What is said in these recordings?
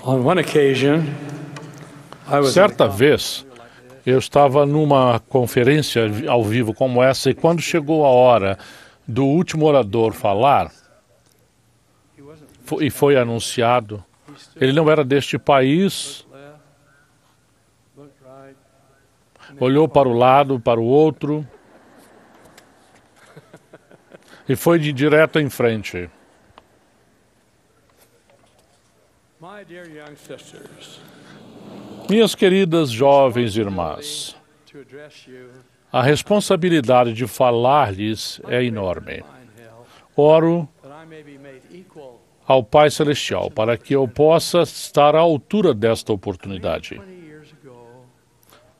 On one occasion, Certa vez, eu estava numa conferência ao vivo como essa, e quando chegou a hora do último orador falar, e foi anunciado, ele não era deste país, olhou para o lado, para o outro, e foi de direto em frente. my dear young sisters, Minhas queridas jovens irmãs, to address you, a responsabilidade de falar-lhes é enorme. mine hell, Oro that I may be made equal. ao Pai Celestial para que eu possa estar à altura desta oportunidade. 20 years ago,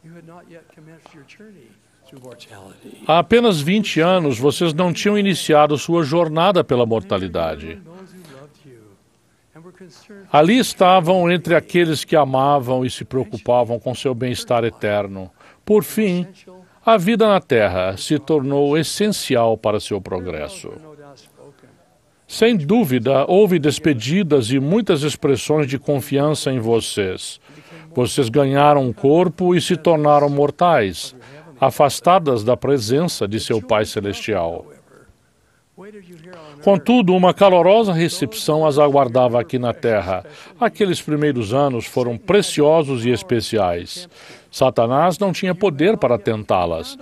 you had not yet commenced your journey through mortality. Há apenas 20 anos, vocês não tinham iniciado sua jornada pela mortalidade. Those who loved you and were concerned Ali estavam entre aqueles que amavam e se preocupavam com seu bem-estar eterno. Por fim, essential, a vida na Terra se tornou essencial para seu progresso. no doubt spoken. Sem dúvida, houve despedidas e muitas expressões de confiança em vocês. Vocês ganharam um corpo e se tornaram mortais, afastadas da presença de seu Pai Celestial. Waited you here on earth, Contudo, uma calorosa recepção as aguardava aqui na Terra. Aqueles primeiros anos foram preciosos e especiais. Satanás não tinha poder para tentá-las,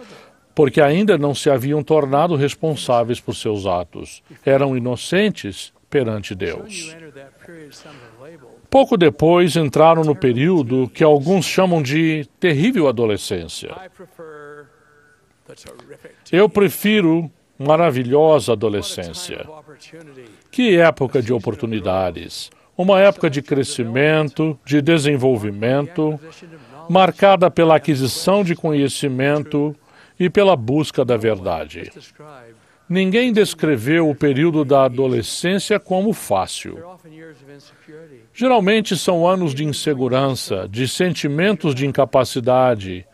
porque ainda não se haviam tornado responsáveis por seus atos. Eram inocentes perante you Deus. entered that period some have labeled Pouco depois entraram no período que alguns chamam de terrível adolescência. I prefer the terrific Eu prefiro maravilhosa time adolescência. of opportunity. Que época de oportunidades! Uma época de crescimento, de desenvolvimento, Acquisition of knowledge, marcada pela aquisição de conhecimento e pela busca da verdade. described. Ninguém descreveu o período da adolescência como fácil. They're often years of insecurity. Geralmente são anos de insegurança, de sentimentos de incapacidade,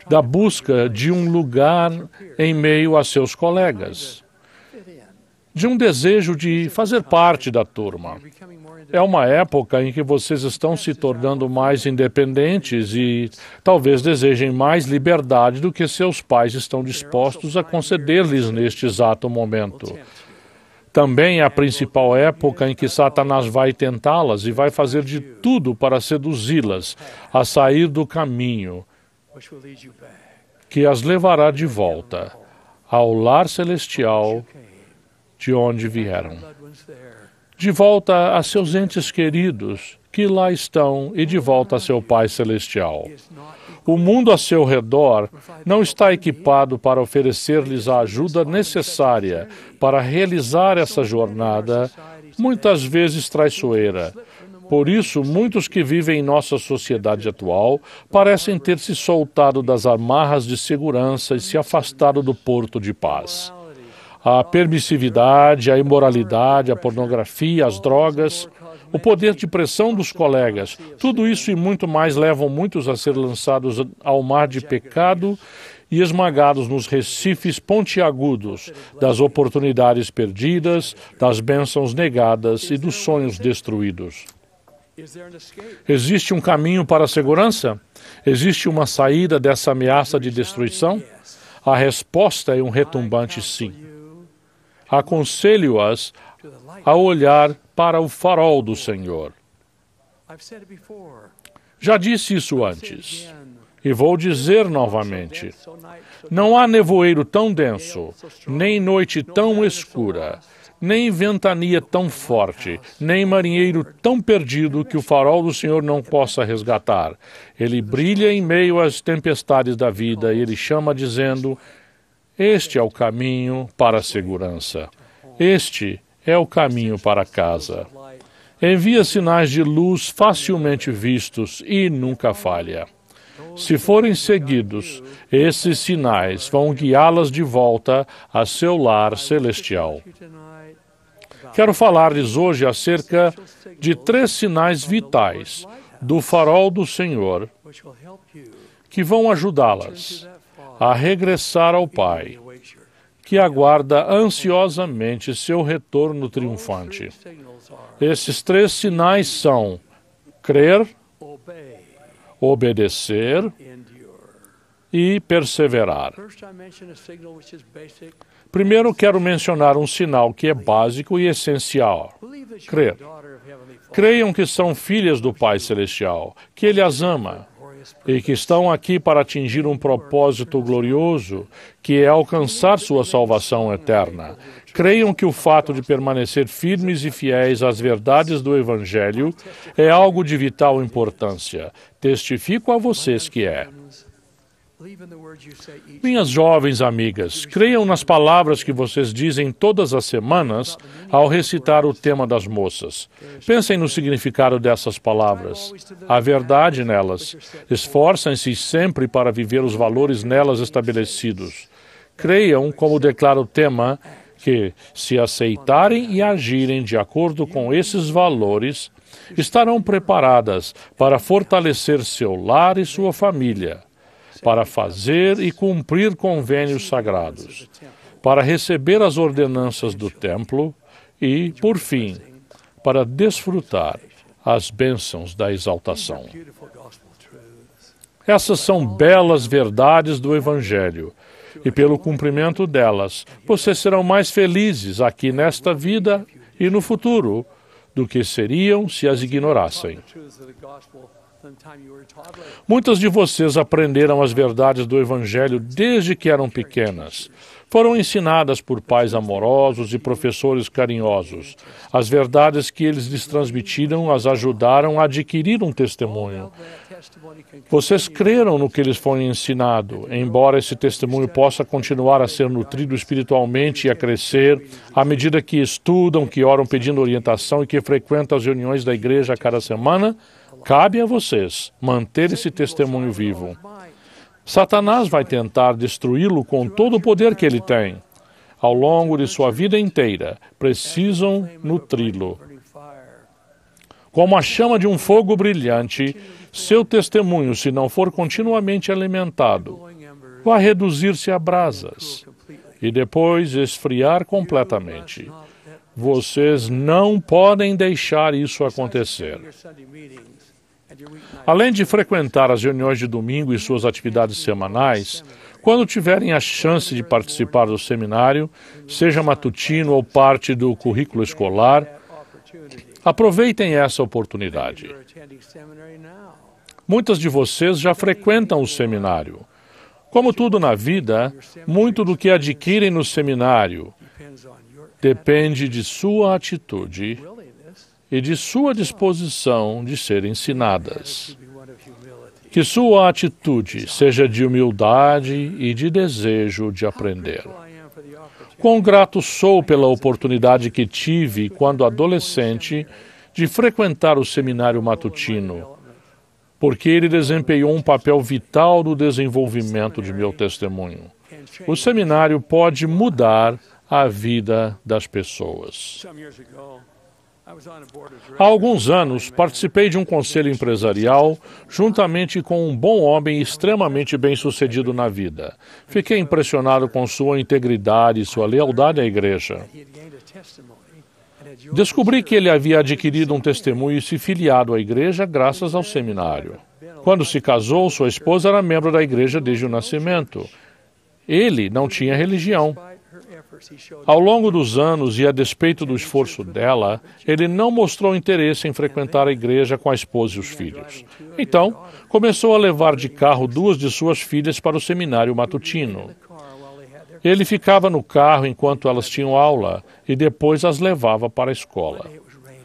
da busca de um lugar em meio a seus colegas, Fit in. de um desejo de fazer parte da turma. Becoming more É uma época em que vocês estão se tornando mais independentes e talvez desejem mais liberdade do que seus pais estão dispostos a conceder-lhes neste exato momento. Também é a principal época em que Satanás vai tentá-las e vai fazer de tudo para seduzi-las a sair do caminho which will lead you back. que as levará de volta ao lar celestial Okay. de onde vieram. Loved ones there. De volta a seus entes queridos que lá estão e de volta a seu Pai Celestial. Is not O mundo a seu redor não está equipado para oferecer-lhes a ajuda necessária para realizar essa jornada, muitas vezes traiçoeira. Por isso, muitos que vivem em nossa sociedade atual parecem ter se soltado das amarras de segurança e se afastado do porto de paz. A permissividade, a imoralidade, a pornografia, as drogas, o poder de pressão dos colegas, tudo isso e muito mais levam muitos a ser lançados ao mar de pecado e esmagados nos recifes pontiagudos das oportunidades perdidas, das bênçãos negadas e dos sonhos destruídos. Is there an escape? Existe um caminho para a segurança? Existe uma saída dessa ameaça de destruição? Yes. A resposta é um retumbante sim. Aconselho-as To the light. a olhar para o farol do Senhor. I've said it before. Já disse isso Say antes, it again. e vou dizer novamente. So night, so Não há nevoeiro tão denso, nem noite tão escura, nem ventania tão forte, nem marinheiro tão perdido que o farol do Senhor não possa resgatar. Ele brilha em meio às tempestades da vida e ele chama dizendo: este é o caminho para a segurança. Este é o caminho para casa. light. Envia sinais de luz facilmente vistos e nunca falha. Se forem seguidos, esses sinais vão guiá-las de volta a seu lar celestial. You tonight. Quero falar-lhes hoje acerca de 3 sinais vitais do farol do Senhor Which will help you que vão ajudá-las to that fall. a regressar ao Pai, Awaits your que aguarda ansiosamente seu retorno triunfante. signals are Esses 3 sinais são crer, obey, obedecer endure. e perseverar. First, I mention a signal which is basic. Primeiro, quero mencionar um sinal que é básico e essencial. Believe that you Crer. are a daughter of Heavenly Father. Creiam que são filhas do Pai Celestial, que Ele as ama e que estão aqui para atingir um propósito glorioso, que é alcançar sua salvação eterna. Creiam que o fato de permanecer firmes e fiéis às verdades do Evangelho é algo de vital importância. Testifico a vocês que é. Believe in the words you say each Minhas jovens amigas, creiam nas palavras que vocês dizem todas as semanas ao recitar o tema das moças. Pensem no significado dessas palavras, a verdade nelas. Esforcem-se sempre para viver os valores nelas estabelecidos. Creiam, como declara o tema, que, se aceitarem e agirem de acordo com esses valores, estarão preparadas para fortalecer seu lar e sua família, para fazer e cumprir convênios sagrados, para receber as ordenanças do templo e, por fim, para desfrutar as bênçãos da exaltação. beautiful gospel truths. Essas são belas verdades do Evangelho, e pelo cumprimento delas, vocês serão mais felizes aqui nesta vida e no futuro do que seriam se as ignorassem. The truths of the gospel from the time you were a toddler. Muitas de vocês aprenderam as verdades do Evangelho desde que eram pequenas. Foram ensinadas por pais amorosos e professores carinhosos. As verdades que eles lhes transmitiram as ajudaram a adquirir um testemunho. That testimony can Vocês creram no que lhes foi ensinado, embora esse testemunho possa continuar a ser nutrido espiritualmente e a crescer à medida que estudam, que oram pedindo orientação e que frequentam as reuniões da igreja a cada semana. Cabe a vocês manter esse testemunho vivo. Satanás vai tentar destruí-lo com todo o poder que ele tem. Ao longo de sua vida inteira, precisam nutri-lo. burning fire. Como a chama de um fogo brilhante, seu testemunho, se não for continuamente alimentado, Glowing embers vai reduzir-se a brasas completely. e depois esfriar completamente. Not that Vocês não podem deixar isso acontecer. your Sunday meetings and your weeknight Além de frequentar as reuniões de domingo e suas atividades semanais, quando tiverem a chance de participar do seminário, seja matutino ou parte do currículo escolar, opportunity. aproveitem essa oportunidade. You're attending seminary now. Muitas de vocês já frequentam o seminário. Como tudo na vida, muito do que adquirem no seminário Depends on your depende de sua atitude willingness e de sua disposição de ser ensinadas. to be one of humility. Que sua atitude seja de humildade e de desejo de aprender. Grateful I am for the opportunity. Quão grato sou pela oportunidade que tive, quando adolescente, de frequentar o seminário matutino, porque ele desempenhou um papel vital no desenvolvimento de meu testemunho. O seminário pode mudar a vida das pessoas. Some years ago, I was on a board of Há directors. alguns anos, participei de um conselho empresarial juntamente com um bom homem extremamente bem-sucedido na vida. Fiquei impressionado com sua integridade e sua lealdade à igreja. He had gained a testimony and had joined Descobri que ele havia adquirido um testemunho e se filiado à igreja graças ao seminário. Quando se casou, sua esposa era membro da igreja desde o nascimento. Ele não tinha religião. despite her efforts, he showed Ao longo dos anos e a despeito do esforço dela, ele não mostrou interesse em frequentar a igreja com a esposa e os filhos. Então, começou a levar de carro duas de suas filhas para o seminário matutino. the car while they had their Ele ficava no carro enquanto elas tinham aula e depois as levava para a escola. it was raining.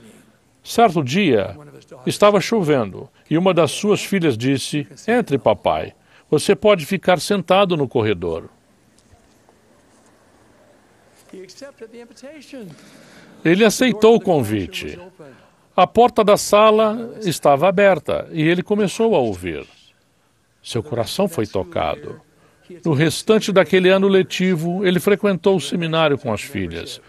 Certo dia, One of his daughters estava chovendo e uma das suas filhas disse: "Entre, papai. Você pode ficar sentado no corredor." he accepted the invitation. Ele aceitou o convite. Was open. A porta da sala estava aberta e ele começou a ouvir. Seu coração foi tocado. No restante daquele ano letivo, ele frequentou o seminário com as filhas,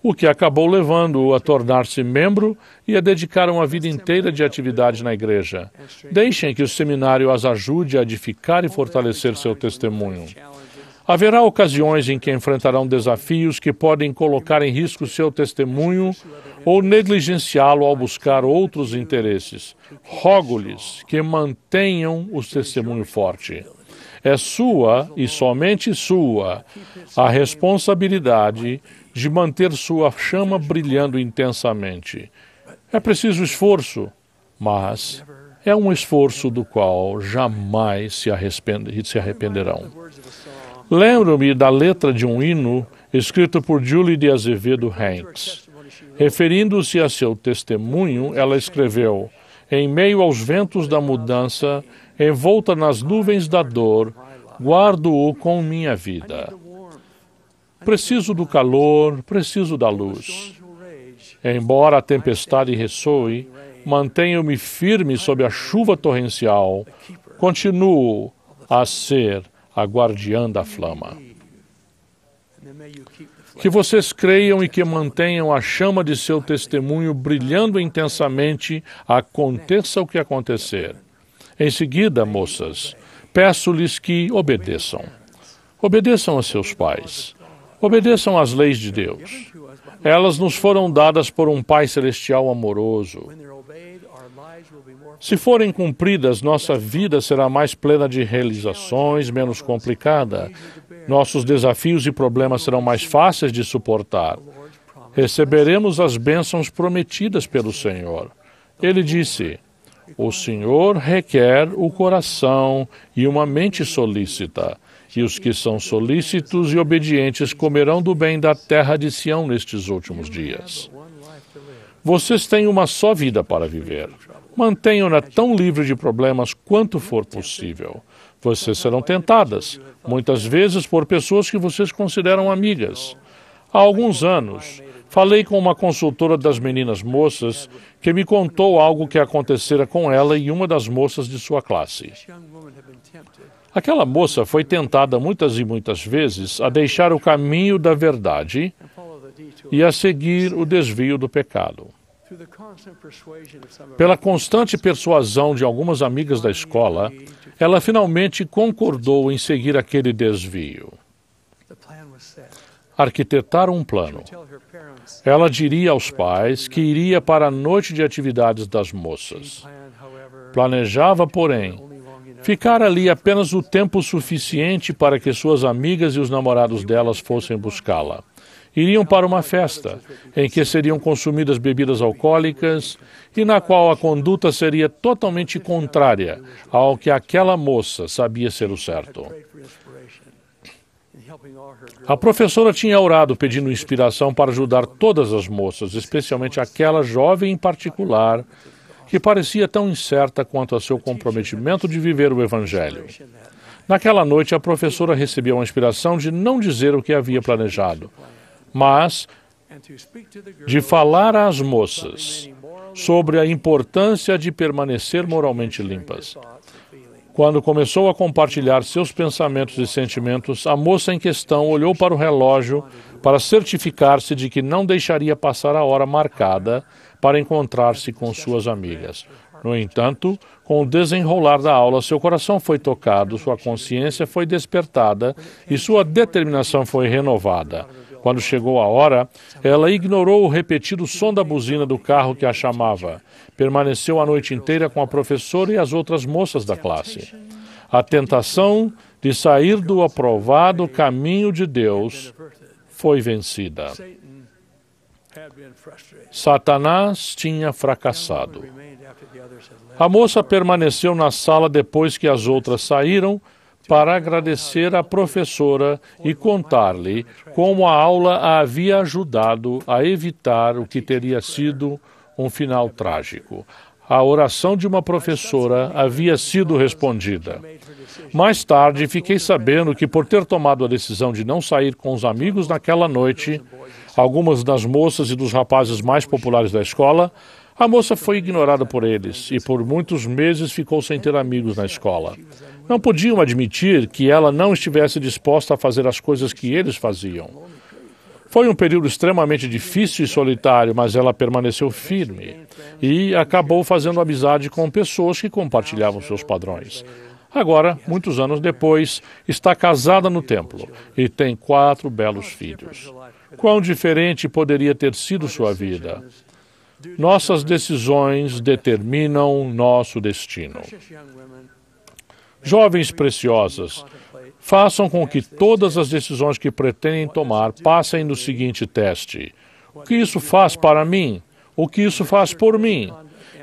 o que acabou levando-o a tornar-se membro e a dedicar uma vida inteira de atividade na igreja. Deixem que o seminário as ajude a edificar e fortalecer seu testemunho. Haverá ocasiões em que enfrentarão desafios que podem colocar em risco seu testemunho ou negligenciá-lo ao buscar outros interesses. Rogo-lhes que mantenham o testemunho forte. É sua, e somente sua, a responsabilidade de manter sua chama brilhando intensamente. É preciso esforço, mas é um esforço do qual jamais se arrependerão. Lembro-me da letra de um hino escrito por Julie de Azevedo Hanks. Referindo-se a seu testemunho, ela escreveu: em meio aos ventos da mudança, envolta nas nuvens da dor, guardo-o com minha vida. Preciso do calor, preciso da luz. Embora a tempestade ressoe, mantenho-me firme sob a chuva torrencial, continuo a ser a guardiã da flama. Que vocês creiam e que mantenham a chama de seu testemunho brilhando intensamente, aconteça o que acontecer. Em seguida, moças, peço-lhes que obedeçam. Obedeçam a seus pais. Obedeçam às leis de Deus. Elas nos foram dadas por um Pai Celestial amoroso. Se forem cumpridas, nossa vida será mais plena de realizações, menos complicada. Nossos desafios e problemas serão mais fáceis de suportar. Receberemos as bênçãos prometidas pelo Senhor. Ele disse: o Senhor requer o coração e uma mente solícita, e os que são solícitos e obedientes comerão do bem da terra de Sião nestes últimos dias. Vocês têm uma só vida para viver. Mantenham-na tão livre de problemas quanto for possível. Vocês serão tentadas, muitas vezes por pessoas que vocês consideram amigas. Há alguns anos, falei com uma consultora das meninas moças que me contou algo que acontecera com ela e uma das moças de sua classe. Aquela moça foi tentada muitas e muitas vezes a deixar o caminho da verdade e a seguir o desvio do pecado. Pela constante persuasão de algumas amigas da escola, ela finalmente concordou em seguir aquele desvio. Arquitetaram um plano. Ela diria aos pais que iria para a noite de atividades das moças. Planejava, porém, ficar ali apenas o tempo suficiente para que suas amigas e os namorados delas fossem buscá-la. Iriam para uma festa, em que seriam consumidas bebidas alcoólicas e na qual a conduta seria totalmente contrária ao que aquela moça sabia ser o certo. A professora tinha orado pedindo inspiração para ajudar todas as moças, especialmente aquela jovem em particular, que parecia tão incerta quanto a seu comprometimento de viver o Evangelho. Naquela noite, a professora recebeu a inspiração de não dizer o que havia planejado, mas de falar às moças sobre a importância de permanecer moralmente limpas. Quando começou a compartilhar seus pensamentos e sentimentos, a moça em questão olhou para o relógio para certificar-se de que não deixaria passar a hora marcada para encontrar-se com suas amigas. No entanto, com o desenrolar da aula, seu coração foi tocado, sua consciência foi despertada e sua determinação foi renovada. Quando chegou a hora, ela ignorou o repetido som da buzina do carro que a chamava. Permaneceu a noite inteira com a professora e as outras moças da classe. A tentação de sair do aprovado caminho de Deus foi vencida. Satanás tinha fracassado. A moça permaneceu na sala depois que as outras saíram para agradecer à professora e contar-lhe como a aula a havia ajudado a evitar o que teria sido um final trágico. A oração de uma professora havia sido respondida. Mais tarde, fiquei sabendo que, por ter tomado a decisão de não sair com os amigos naquela noite, algumas das moças e dos rapazes mais populares da escola, a moça foi ignorada por eles e por muitos meses ficou sem ter amigos na escola. Não podiam admitir que ela não estivesse disposta a fazer as coisas que eles faziam. Foi um período extremamente difícil e solitário, mas ela permaneceu firme e acabou fazendo amizade com pessoas que compartilhavam seus padrões. Agora, muitos anos depois, está casada no templo e tem 4 belos filhos. Quão diferente poderia ter sido sua vida? Nossas decisões determinam nosso destino. Jovens preciosas, façam com que todas as decisões que pretendem tomar passem no seguinte teste: o que isso faz para mim? O que isso faz por mim?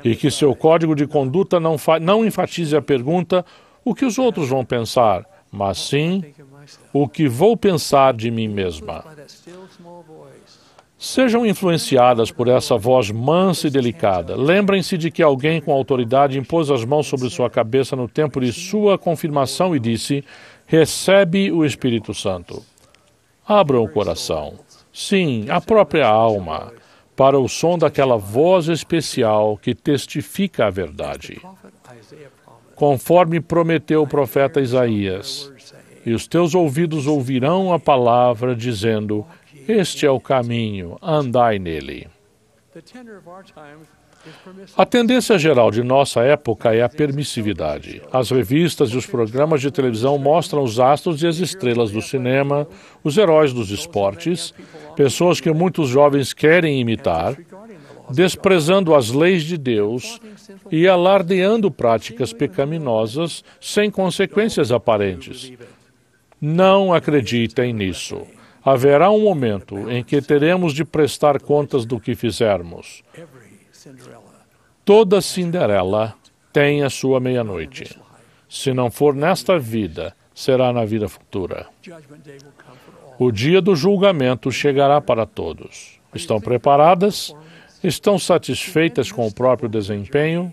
E que seu código de conduta não enfatize a pergunta: o que os outros vão pensar? Mas sim, o que vou pensar de mim mesma. Sejam influenciadas por essa voz mansa e delicada. Lembrem-se de que alguém com autoridade impôs as mãos sobre sua cabeça no tempo de sua confirmação e disse: recebe o Espírito Santo. Abram o coração, sim, a própria alma, para o som daquela voz especial que testifica a verdade. Conforme prometeu o profeta Isaías, e os teus ouvidos ouvirão a palavra dizendo: este é o caminho, andai nele. A tendência geral de nossa época é a permissividade. As revistas e os programas de televisão mostram os astros e as estrelas do cinema, os heróis dos esportes, pessoas que muitos jovens querem imitar, desprezando as leis de Deus e alardeando práticas pecaminosas sem consequências aparentes. Não acreditem nisso. Haverá um momento em que teremos de prestar contas do que fizermos. Toda Cinderela tem a sua meia-noite. Se não for nesta vida, será na vida futura. O dia do julgamento chegará para todos. Estão preparadas? Estão satisfeitas com o próprio desempenho?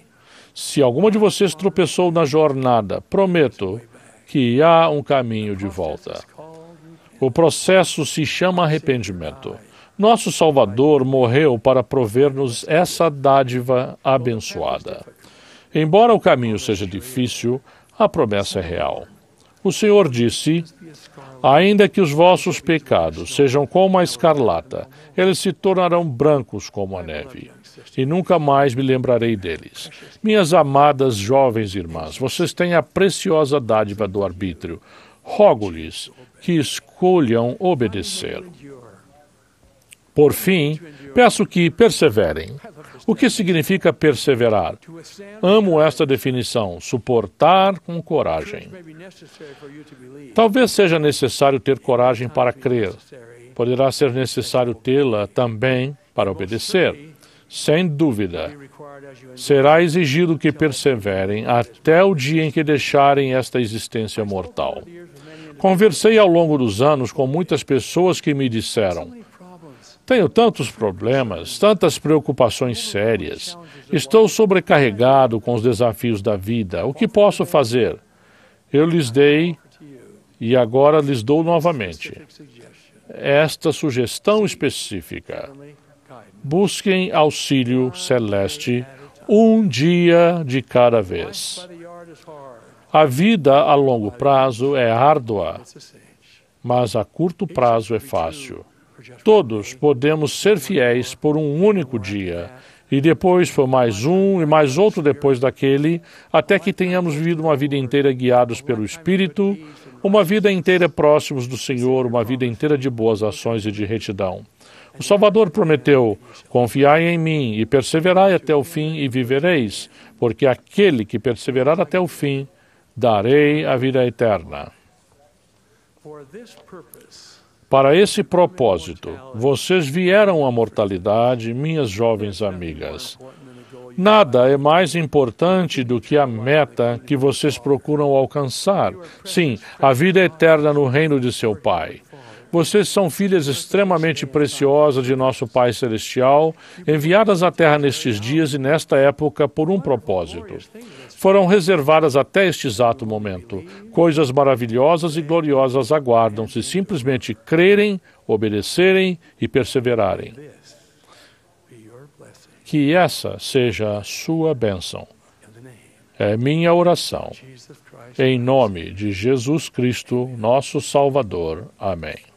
Se alguma de vocês tropeçou na jornada, prometo que há um caminho de volta. O processo se chama arrependimento. Nosso Salvador morreu para prover-nos essa dádiva abençoada. Embora o caminho seja difícil, a promessa é real. O Senhor disse: ainda que os vossos pecados sejam como a escarlata, eles se tornarão brancos como a neve, e nunca mais me lembrarei deles. Minhas amadas jovens irmãs, vocês têm a preciosa dádiva do arbítrio. Rogo-lhes que escolham obedecer. Por fim, peço que perseverem. O que significa perseverar? Amo esta definição: suportar com coragem. Talvez seja necessário ter coragem para crer. Poderá ser necessário tê-la também para obedecer. Sem dúvida, será exigido que perseverem até o dia em que deixarem esta existência mortal. Conversei ao longo dos anos com muitas pessoas que me disseram: tenho tantos problemas, tantas preocupações sérias. Estou sobrecarregado com os desafios da vida. O que posso fazer? Eu lhes dei, e agora lhes dou novamente, esta sugestão específica. Busquem auxílio celeste um dia de cada vez. A vida a longo prazo é árdua, mas a curto prazo é fácil. Todos podemos ser fiéis por um único dia, e depois por mais um e mais outro depois daquele, até que tenhamos vivido uma vida inteira guiados pelo Espírito, uma vida inteira próximos do Senhor, uma vida inteira de boas ações e de retidão. O Salvador prometeu: confiai em mim e perseverai até o fim e vivereis, porque aquele que perseverar até o fim, darei a vida eterna. Para esse propósito, vocês vieram à mortalidade, minhas jovens amigas. Nada é mais importante do que a meta que vocês procuram alcançar. Sim, a vida eterna no reino de seu Pai. Vocês são filhas extremamente preciosas de nosso Pai Celestial, enviadas à Terra nestes dias e nesta época por um propósito. Foram reservadas até este exato momento. Coisas maravilhosas e gloriosas aguardam se simplesmente crerem, obedecerem e perseverarem. Que essa seja a sua bênção. É minha oração. Em nome de Jesus Cristo, nosso Salvador. Amém.